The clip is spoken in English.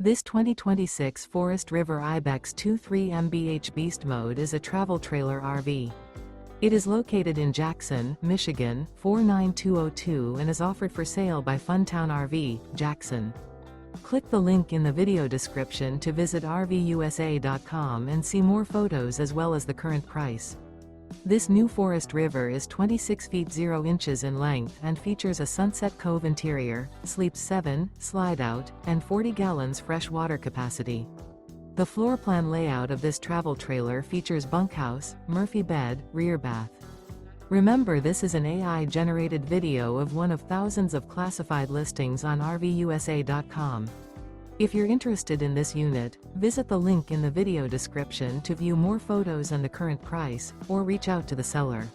This 2026 Forest River IBEX 23 MBH Beast Mode is a travel trailer RV. It is located in Jackson, Michigan, 49202 and is offered for sale by Funtown RV, Jackson. Click the link in the video description to visit RVUSA.com and see more photos as well as the current price. This new Forest River is 26 feet 0 inches in length and features a Sunset Cove interior, sleeps 7, Slideout, and 40 gallons fresh water capacity. The floor plan layout of this travel trailer features bunkhouse, Murphy bed, rear bath. Remember, this is an AI-generated video of one of thousands of classified listings on RVUSA.com. If you're interested in this unit, visit the link in the video description to view more photos and the current price, or reach out to the seller.